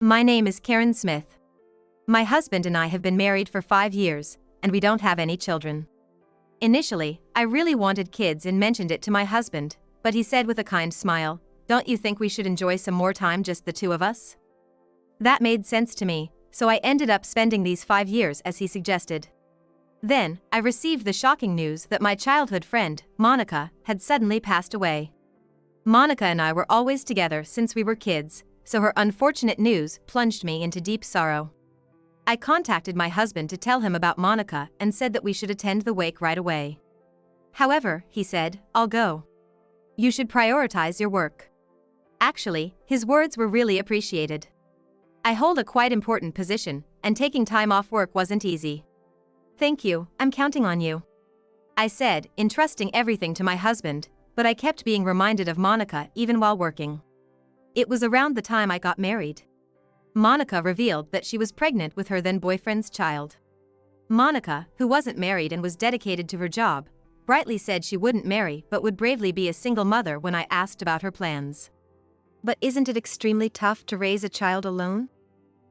My name is Karen Smith. My husband and I have been married for 5 years, and we don't have any children. Initially, I really wanted kids and mentioned it to my husband, but he said with a kind smile, "Don't you think we should enjoy some more time just the two of us?" That made sense to me, so I ended up spending these 5 years as he suggested. Then, I received the shocking news that my childhood friend, Monica, had suddenly passed away. Monica and I were always together since we were kids, so her unfortunate news plunged me into deep sorrow. I contacted my husband to tell him about Monica and said that we should attend the wake right away. However, he said, "I'll go. You should prioritize your work." Actually, his words were really appreciated. I hold a quite important position, and taking time off work wasn't easy. "Thank you, I'm counting on you," I said, entrusting everything to my husband, but I kept being reminded of Monica even while working. It was around the time I got married. Monica revealed that she was pregnant with her then boyfriend's child. Monica, who wasn't married and was dedicated to her job, brightly said she wouldn't marry but would bravely be a single mother when I asked about her plans. But isn't it extremely tough to raise a child alone?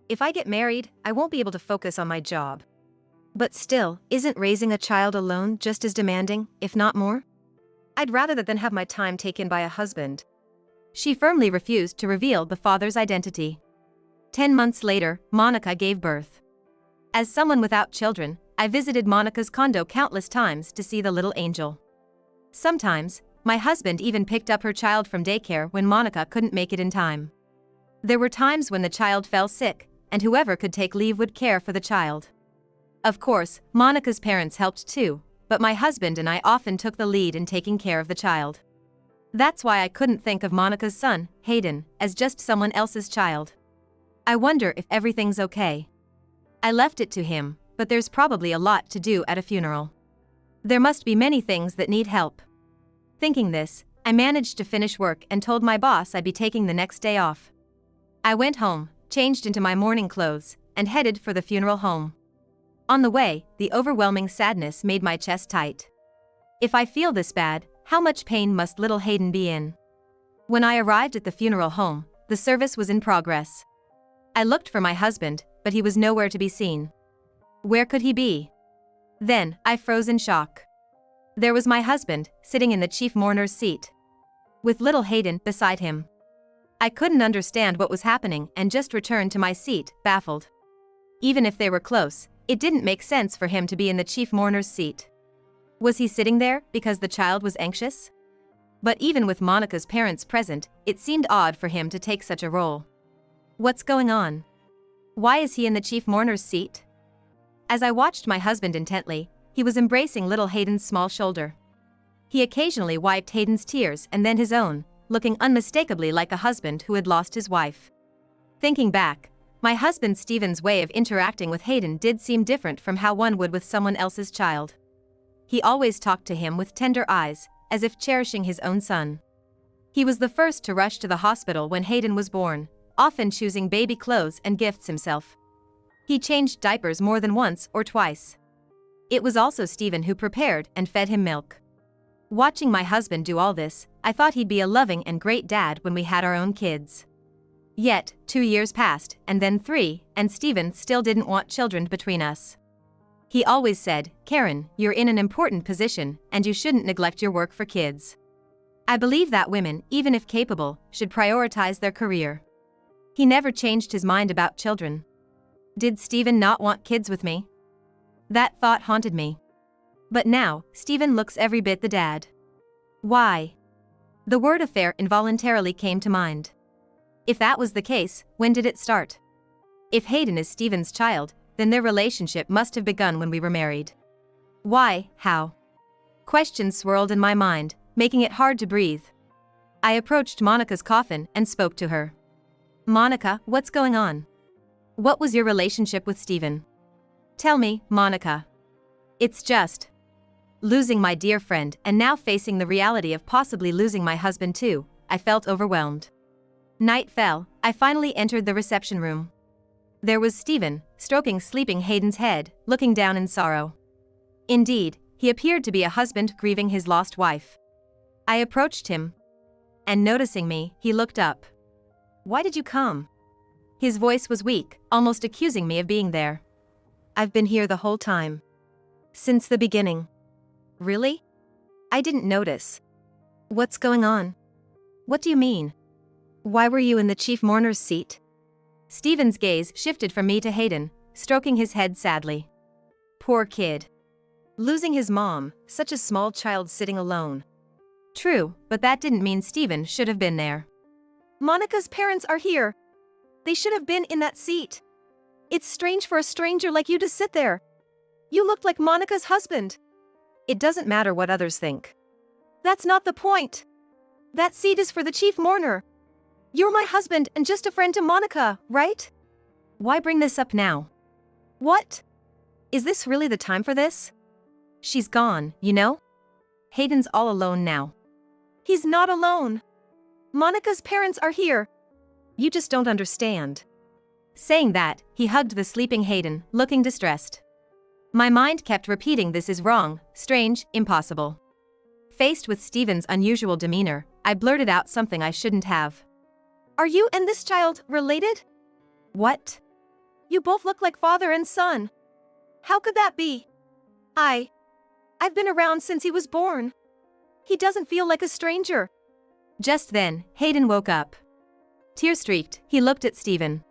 If I get married, I won't be able to focus on my job. But still, isn't raising a child alone just as demanding, if not more? I'd rather that than have my time taken by a husband. She firmly refused to reveal the father's identity. 10 months later, Monica gave birth. As someone without children, I visited Monica's condo countless times to see the little angel. Sometimes, my husband even picked up her child from daycare when Monica couldn't make it in time. There were times when the child fell sick, and whoever could take leave would care for the child. Of course, Monica's parents helped too, but my husband and I often took the lead in taking care of the child. That's why I couldn't think of Monica's son, Hayden, as just someone else's child. I wonder if everything's okay. I left it to him, but there's probably a lot to do at a funeral. There must be many things that need help. Thinking this, I managed to finish work and told my boss I'd be taking the next day off. I went home, changed into my morning clothes, and headed for the funeral home. On the way, the overwhelming sadness made my chest tight. If I feel this bad, how much pain must little Hayden be in? When I arrived at the funeral home, the service was in progress. I looked for my husband, but he was nowhere to be seen. Where could he be? Then, I froze in shock. There was my husband, sitting in the chief mourner's seat, with little Hayden beside him. I couldn't understand what was happening and just returned to my seat, baffled. Even if they were close, it didn't make sense for him to be in the chief mourner's seat. Was he sitting there because the child was anxious? But even with Monica's parents present, it seemed odd for him to take such a role. What's going on? Why is he in the chief mourner's seat? As I watched my husband intently, he was embracing little Hayden's small shoulder. He occasionally wiped Hayden's tears and then his own, looking unmistakably like a husband who had lost his wife. Thinking back, my husband Stephen's way of interacting with Hayden did seem different from how one would with someone else's child. He always talked to him with tender eyes, as if cherishing his own son. He was the first to rush to the hospital when Hayden was born, often choosing baby clothes and gifts himself. He changed diapers more than once or twice. It was also Stephen who prepared and fed him milk. Watching my husband do all this, I thought he'd be a loving and great dad when we had our own kids. Yet, 2 years passed, and then 3, and Stephen still didn't want children between us. He always said, "Karen, you're in an important position, and you shouldn't neglect your work for kids." I believe that women, even if capable, should prioritize their career. He never changed his mind about children. Did Stephen not want kids with me? That thought haunted me. But now, Stephen looks every bit the dad. Why? The word affair involuntarily came to mind. If that was the case, when did it start? If Hayden is Stephen's child, then their relationship must have begun when we were married. Why? How? Questions swirled in my mind, making it hard to breathe. I approached Monica's coffin and spoke to her. "Monica, what's going on? What was your relationship with Stephen? Tell me, Monica." It's just losing my dear friend and now facing the reality of possibly losing my husband too. I felt overwhelmed. Night fell, I finally entered the reception room. There was Stephen, stroking sleeping Hayden's head, looking down in sorrow. Indeed, he appeared to be a husband grieving his lost wife. I approached him, and noticing me, he looked up. "Why did you come?" His voice was weak, almost accusing me of being there. I've been here the whole time. Since the beginning. Really? I didn't notice. What's going on? What do you mean? Why were you in the chief mourner's seat? Stephen's gaze shifted from me to Hayden, stroking his head sadly. Poor kid. Losing his mom, such a small child sitting alone. True, but that didn't mean Stephen should have been there. Monica's parents are here. They should have been in that seat. It's strange for a stranger like you to sit there. You looked like Monica's husband. It doesn't matter what others think. That's not the point. That seat is for the chief mourner. You're my husband and just a friend to Monica, right? Why bring this up now? What? Is this really the time for this? She's gone, you know? Hayden's all alone now. He's not alone. Monica's parents are here. You just don't understand. Saying that, he hugged the sleeping Hayden, looking distressed. My mind kept repeating this is wrong, strange, impossible. Faced with Stephen's unusual demeanor, I blurted out something I shouldn't have. Are you and this child related? What? You both look like father and son. How could that be? I've been around since he was born. He doesn't feel like a stranger. Just then, Hayden woke up. Tear-streaked, he looked at Stephen.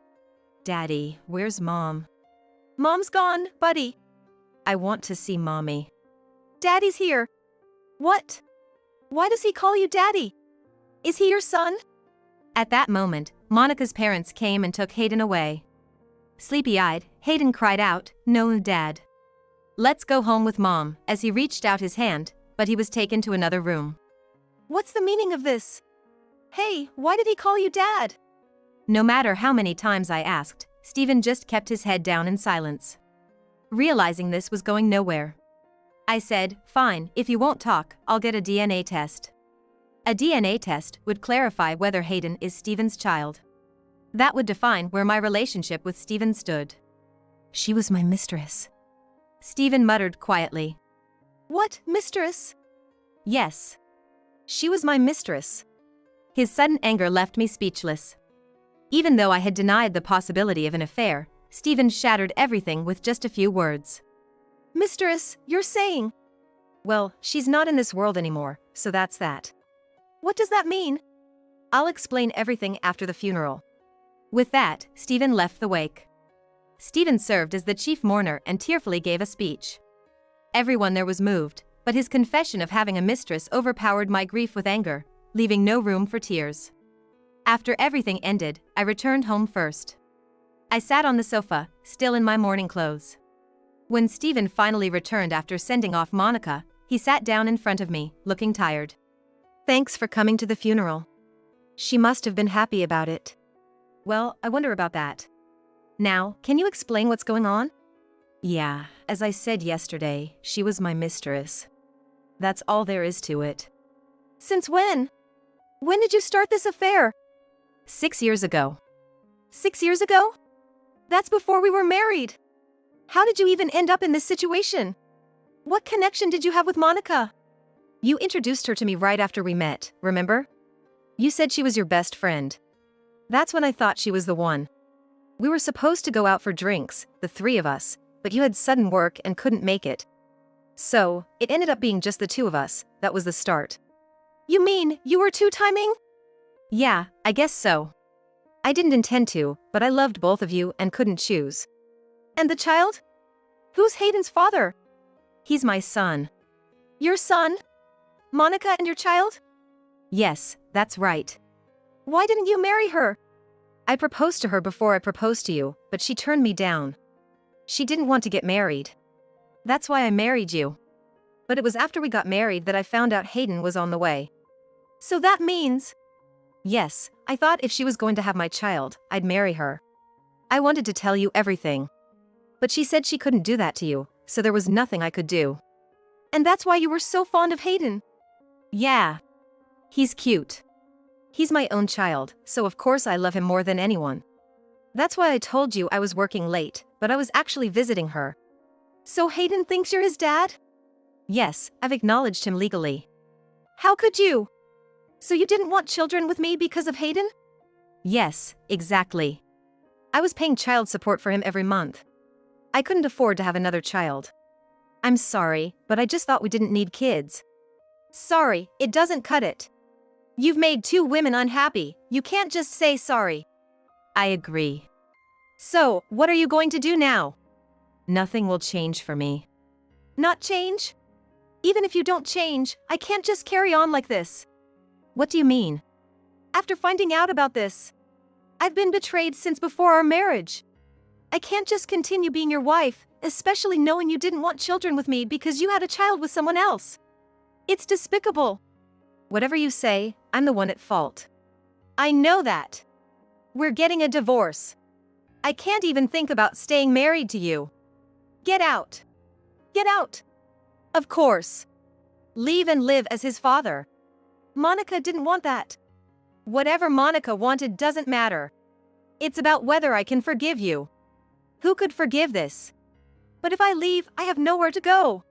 Daddy, where's Mom? Mom's gone, buddy. I want to see Mommy. Daddy's here. What? Why does he call you Daddy? Is he your son? At that moment, Monica's parents came and took Hayden away. Sleepy-eyed, Hayden cried out, "No, Dad. Let's go home with Mom," as he reached out his hand, but he was taken to another room. What's the meaning of this? Hey, why did he call you Dad? No matter how many times I asked, Stephen just kept his head down in silence. Realizing this was going nowhere, I said, fine, if you won't talk, I'll get a DNA test. A DNA test would clarify whether Hayden is Stephen's child. That would define where my relationship with Stephen stood. She was my mistress. Stephen muttered quietly. What, mistress? Yes. She was my mistress. His sudden anger left me speechless. Even though I had denied the possibility of an affair, Stephen shattered everything with just a few words. Mistress, you're saying? Well, she's not in this world anymore, so that's that. What does that mean? I'll explain everything after the funeral. With that, Stephen left the wake. Stephen served as the chief mourner and tearfully gave a speech. Everyone there was moved, but his confession of having a mistress overpowered my grief with anger, leaving no room for tears. After everything ended, I returned home first. I sat on the sofa, still in my mourning clothes. When Stephen finally returned after sending off Monica, he sat down in front of me, looking tired. Thanks for coming to the funeral. She must have been happy about it. Well, I wonder about that. Now, can you explain what's going on? Yeah, as I said yesterday, she was my mistress. That's all there is to it. Since when? When did you start this affair? 6 years ago. 6 years ago? That's before we were married. How did you even end up in this situation? What connection did you have with Monica? You introduced her to me right after we met, remember? You said she was your best friend. That's when I thought she was the one. We were supposed to go out for drinks, the three of us, but you had sudden work and couldn't make it. So, it ended up being just the two of us. That was the start. You mean, you were two-timing? Yeah, I guess so. I didn't intend to, but I loved both of you and couldn't choose. And the child? Who's Hayden's father? He's my son. Your son? Monica and your child? Yes, that's right. Why didn't you marry her? I proposed to her before I proposed to you, but she turned me down. She didn't want to get married. That's why I married you. But it was after we got married that I found out Hayden was on the way. So that means... Yes, I thought if she was going to have my child, I'd marry her. I wanted to tell you everything. But she said she couldn't do that to you, so there was nothing I could do. And that's why you were so fond of Hayden? Yeah. He's cute. He's my own child, so of course I love him more than anyone. That's why I told you I was working late, but I was actually visiting her. So Hayden thinks you're his dad? Yes, I've acknowledged him legally. How could you? So you didn't want children with me because of Hayden? Yes, exactly. I was paying child support for him every month. I couldn't afford to have another child. I'm sorry, but I just thought we didn't need kids. Sorry, it doesn't cut it. You've made 2 women unhappy. You can't just say sorry. I agree. So, what are you going to do now? Nothing will change for me. Not change? Even if you don't change, I can't just carry on like this. What do you mean? After finding out about this, I've been betrayed since before our marriage. I can't just continue being your wife, especially knowing you didn't want children with me because you had a child with someone else. It's despicable. Whatever you say, I'm the one at fault. I know that. We're getting a divorce. I can't even think about staying married to you. Get out. Get out. Of course. Leave and live as his father. Monica didn't want that. Whatever Monica wanted doesn't matter. It's about whether I can forgive you. Who could forgive this? But if I leave, I have nowhere to go.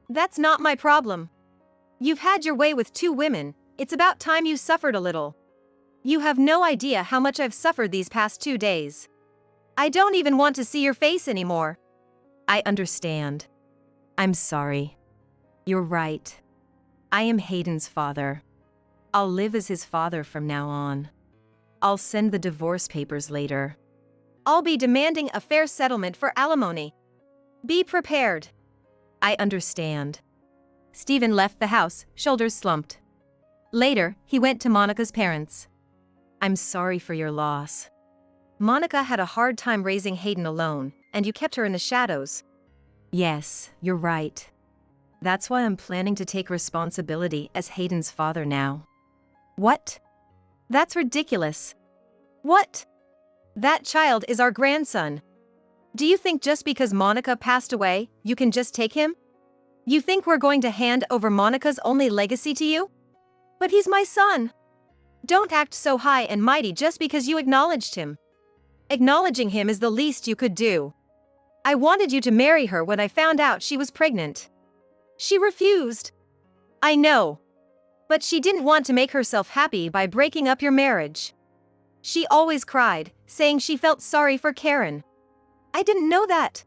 That's not my problem. You've had your way with 2 women, it's about time you suffered a little. You have no idea how much I've suffered these past 2 days. I don't even want to see your face anymore. I understand. I'm sorry. You're right. I am Hayden's father. I'll live as his father from now on. I'll send the divorce papers later. I'll be demanding a fair settlement for alimony. Be prepared. I understand. Stephen left the house, shoulders slumped. Later, he went to Monica's parents. I'm sorry for your loss. Monica had a hard time raising Hayden alone, and you kept her in the shadows. Yes, you're right. That's why I'm planning to take responsibility as Hayden's father now. What? That's ridiculous. What? That child is our grandson. Do you think just because Monica passed away, you can just take him? You think we're going to hand over Monica's only legacy to you? But he's my son. Don't act so high and mighty just because you acknowledged him. Acknowledging him is the least you could do. I wanted you to marry her when I found out she was pregnant. She refused. I know. But she didn't want to make herself happy by breaking up your marriage. She always cried, saying she felt sorry for Karen. I didn't know that.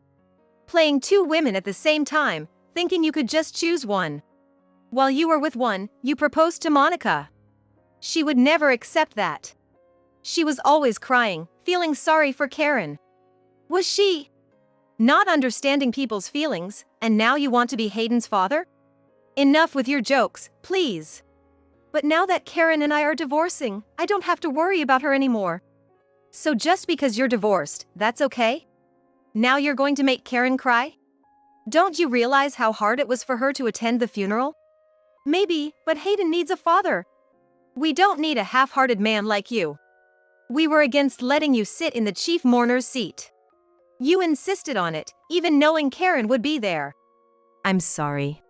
Playing 2 women at the same time, thinking you could just choose one. While you were with one, you proposed to Monica. She would never accept that. She was always crying, feeling sorry for Karen. Was she? Not understanding people's feelings, and now you want to be Hayden's father? Enough with your jokes, please. But now that Karen and I are divorcing, I don't have to worry about her anymore. So just because you're divorced, that's okay? Now you're going to make Karen cry? Don't you realize how hard it was for her to attend the funeral? Maybe, but Hayden needs a father. We don't need a half-hearted man like you. We were against letting you sit in the chief mourner's seat. You insisted on it, even knowing Karen would be there. I'm sorry.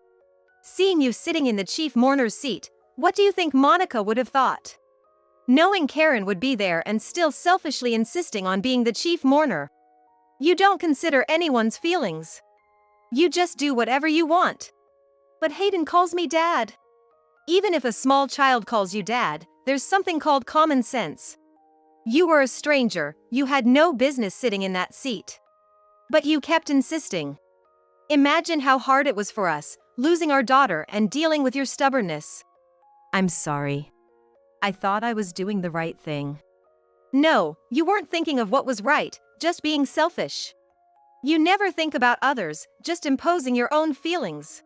Seeing you sitting in the chief mourner's seat, what do you think Monica would have thought? Knowing Karen would be there and still selfishly insisting on being the chief mourner. You don't consider anyone's feelings. You just do whatever you want. But Hayden calls me Dad. Even if a small child calls you Dad, there's something called common sense. You were a stranger, you had no business sitting in that seat. But you kept insisting. Imagine how hard it was for us, losing our daughter and dealing with your stubbornness. I'm sorry. I thought I was doing the right thing. No, you weren't thinking of what was right, just being selfish. You never think about others, just imposing your own feelings.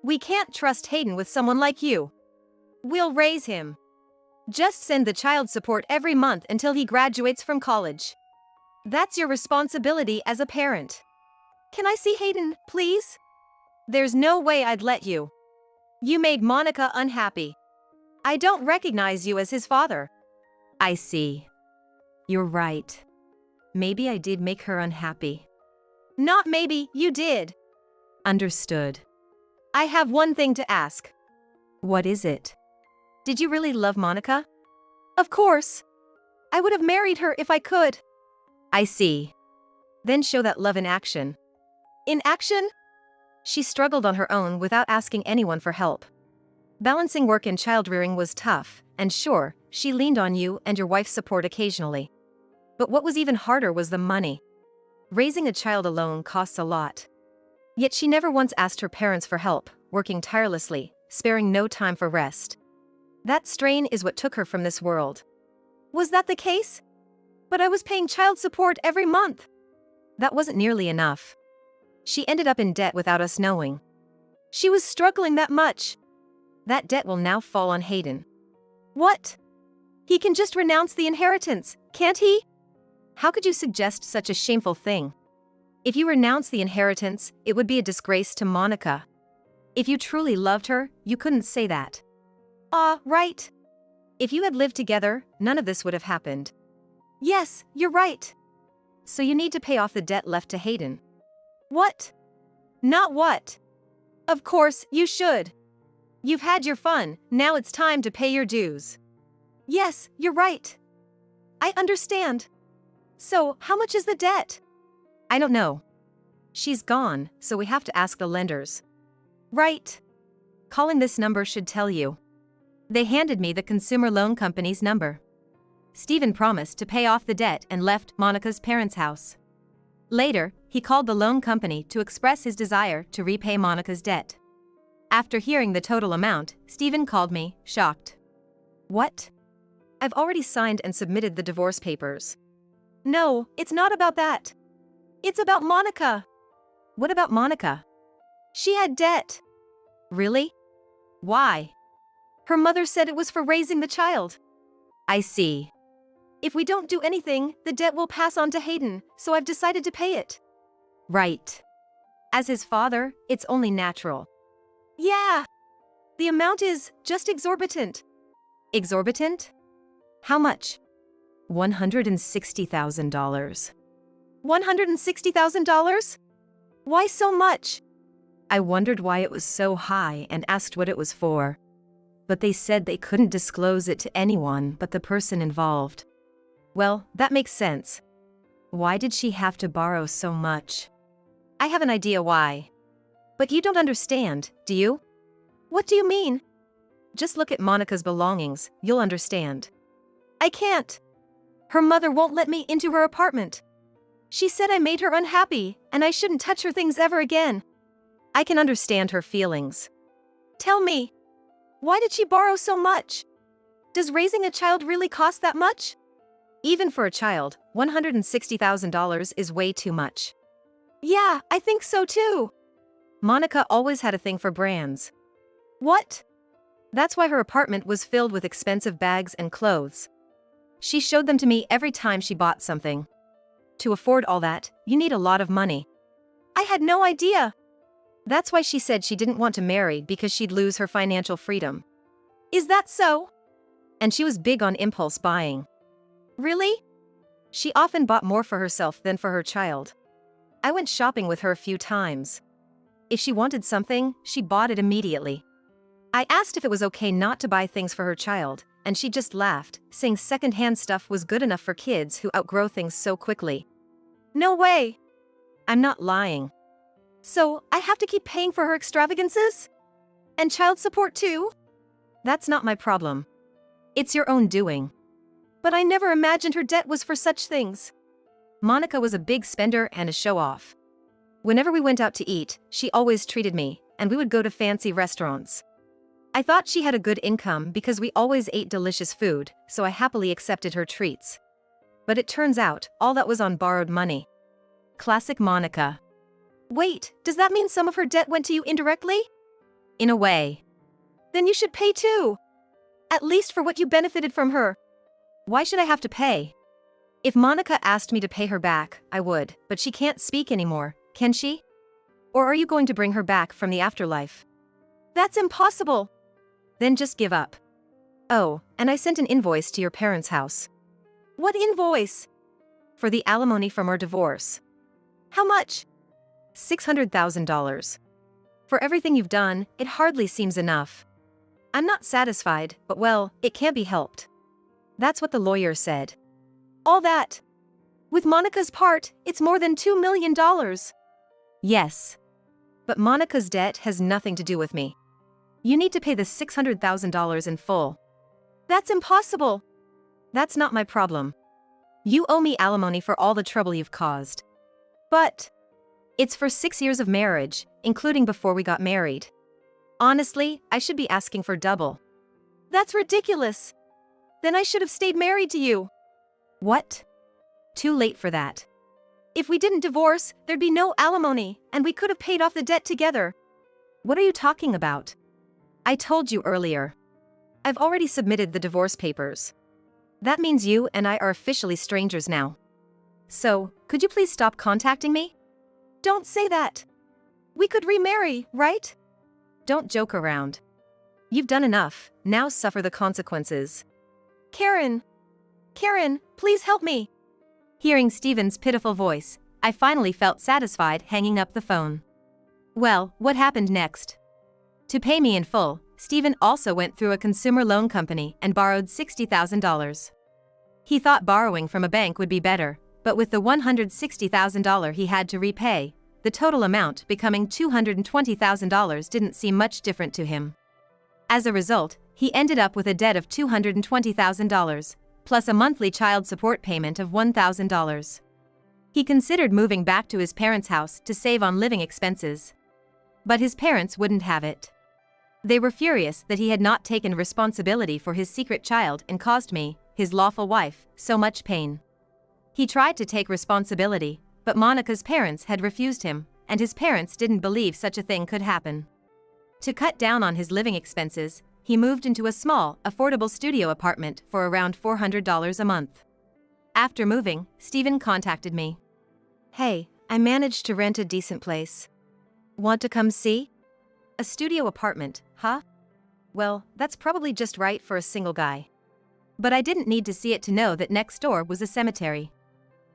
We can't trust Hayden with someone like you. We'll raise him. Just send the child support every month until he graduates from college. That's your responsibility as a parent. Can I see Hayden, please? There's no way I'd let you. You made Monica unhappy. I don't recognize you as his father. I see. You're right. Maybe I did make her unhappy. Not maybe, you did. Understood. I have one thing to ask. What is it? Did you really love Monica? Of course. I would have married her if I could. I see. Then show that love in action. In action? She struggled on her own without asking anyone for help. Balancing work and child-rearing was tough, and sure, she leaned on you and your wife's support occasionally. But what was even harder was the money. Raising a child alone costs a lot. Yet she never once asked her parents for help, working tirelessly, sparing no time for rest. That strain is what took her from this world. Was that the case? But I was paying child support every month. That wasn't nearly enough. She ended up in debt without us knowing. She was struggling that much. That debt will now fall on Hayden. What? He can just renounce the inheritance, can't he? How could you suggest such a shameful thing? If you renounce the inheritance, it would be a disgrace to Monica. If you truly loved her, you couldn't say that. Right. If you had lived together, none of this would have happened. Yes, you're right. So you need to pay off the debt left to Hayden. What? Not what? Of course, you should. You've had your fun, now it's time to pay your dues. Yes, you're right. I understand. So, how much is the debt? I don't know. She's gone, so we have to ask the lenders. Right. Calling this number should tell you. They handed me the consumer loan company's number. Stephen promised to pay off the debt and left Monica's parents' house. Later, he called the loan company to express his desire to repay Monica's debt. After hearing the total amount, Stephen called me, shocked. What? I've already signed and submitted the divorce papers. No, it's not about that. It's about Monica. What about Monica? She had debt. Really? Why? Her mother said it was for raising the child. I see. If we don't do anything, the debt will pass on to Hayden, so I've decided to pay it. Right. As his father, it's only natural. Yeah. The amount is just exorbitant. Exorbitant? How much? $160,000. $160,000? Why so much? I wondered why it was so high and asked what it was for. But they said they couldn't disclose it to anyone but the person involved. Well, that makes sense. Why did she have to borrow so much? I have an idea why. But you don't understand, do you? What do you mean? Just look at Monica's belongings, you'll understand. I can't. Her mother won't let me into her apartment. She said I made her unhappy, and I shouldn't touch her things ever again. I can understand her feelings. Tell me, why did she borrow so much? Does raising a child really cost that much? Even for a child, $160,000 is way too much. Yeah, I think so too. Monica always had a thing for brands. What? That's why her apartment was filled with expensive bags and clothes. She showed them to me every time she bought something. To afford all that, you need a lot of money. I had no idea. That's why she said she didn't want to marry because she'd lose her financial freedom. Is that so? And she was big on impulse buying. Really? She often bought more for herself than for her child. I went shopping with her a few times. If she wanted something, she bought it immediately. I asked if it was okay not to buy things for her child, and she just laughed, saying second-hand stuff was good enough for kids who outgrow things so quickly. No way! I'm not lying. So, I have to keep paying for her extravagances? And child support too? That's not my problem. It's your own doing. But I never imagined her debt was for such things. Monica was a big spender and a show-off. Whenever we went out to eat, she always treated me, and we would go to fancy restaurants. I thought she had a good income because we always ate delicious food, so I happily accepted her treats. But it turns out, all that was on borrowed money. Classic Monica. Wait, does that mean some of her debt went to you indirectly? In a way. Then you should pay too. At least for what you benefited from her. Why should I have to pay? If Monica asked me to pay her back, I would, but she can't speak anymore, can she? Or are you going to bring her back from the afterlife? That's impossible. Then just give up. Oh, and I sent an invoice to your parents' house. What invoice? For the alimony from our divorce. How much? $600,000. For everything you've done, it hardly seems enough. I'm not satisfied, but well, it can't be helped. That's what the lawyer said. All that. With Monica's part, it's more than $2 million. Yes. But Monica's debt has nothing to do with me. You need to pay the $600,000 in full. That's impossible. That's not my problem. You owe me alimony for all the trouble you've caused. But it's for 6 years of marriage, including before we got married. Honestly, I should be asking for double. That's ridiculous. Then I should have stayed married to you. What? Too late for that. If we didn't divorce, there'd be no alimony, and we could have paid off the debt together. What are you talking about? I told you earlier. I've already submitted the divorce papers. That means you and I are officially strangers now. So, could you please stop contacting me? Don't say that. We could remarry, right? Don't joke around. You've done enough, now suffer the consequences. Karen, please help me. Hearing Stephen's pitiful voice, I finally felt satisfied hanging up the phone. Well, what happened next? To pay me in full, Stephen also went through a consumer loan company and borrowed $60,000. He thought borrowing from a bank would be better, but with the $160,000 he had to repay, the total amount becoming $220,000 didn't seem much different to him. As a result, he ended up with a debt of $220,000, plus a monthly child support payment of $1,000. He considered moving back to his parents' house to save on living expenses. But his parents wouldn't have it. They were furious that he had not taken responsibility for his secret child and caused me, his lawful wife, so much pain. He tried to take responsibility, but Monica's parents had refused him, and his parents didn't believe such a thing could happen. To cut down on his living expenses, he moved into a small, affordable studio apartment for around $400 a month. After moving, Stephen contacted me. Hey, I managed to rent a decent place. Want to come see? A studio apartment, huh? Well, that's probably just right for a single guy. But I didn't need to see it to know that next door was a cemetery.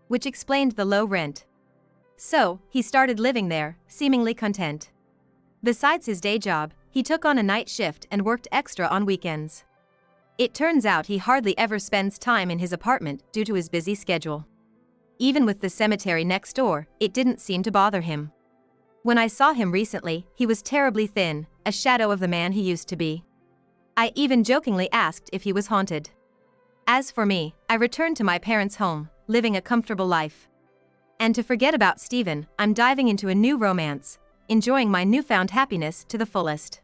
Which explained the low rent. So, he started living there, seemingly content. Besides his day job, he took on a night shift and worked extra on weekends. It turns out he hardly ever spends time in his apartment due to his busy schedule. Even with the cemetery next door, it didn't seem to bother him. When I saw him recently, he was terribly thin, a shadow of the man he used to be. I even jokingly asked if he was haunted. As for me, I returned to my parents' home, living a comfortable life. And to forget about Stephen, I'm diving into a new romance, enjoying my newfound happiness to the fullest.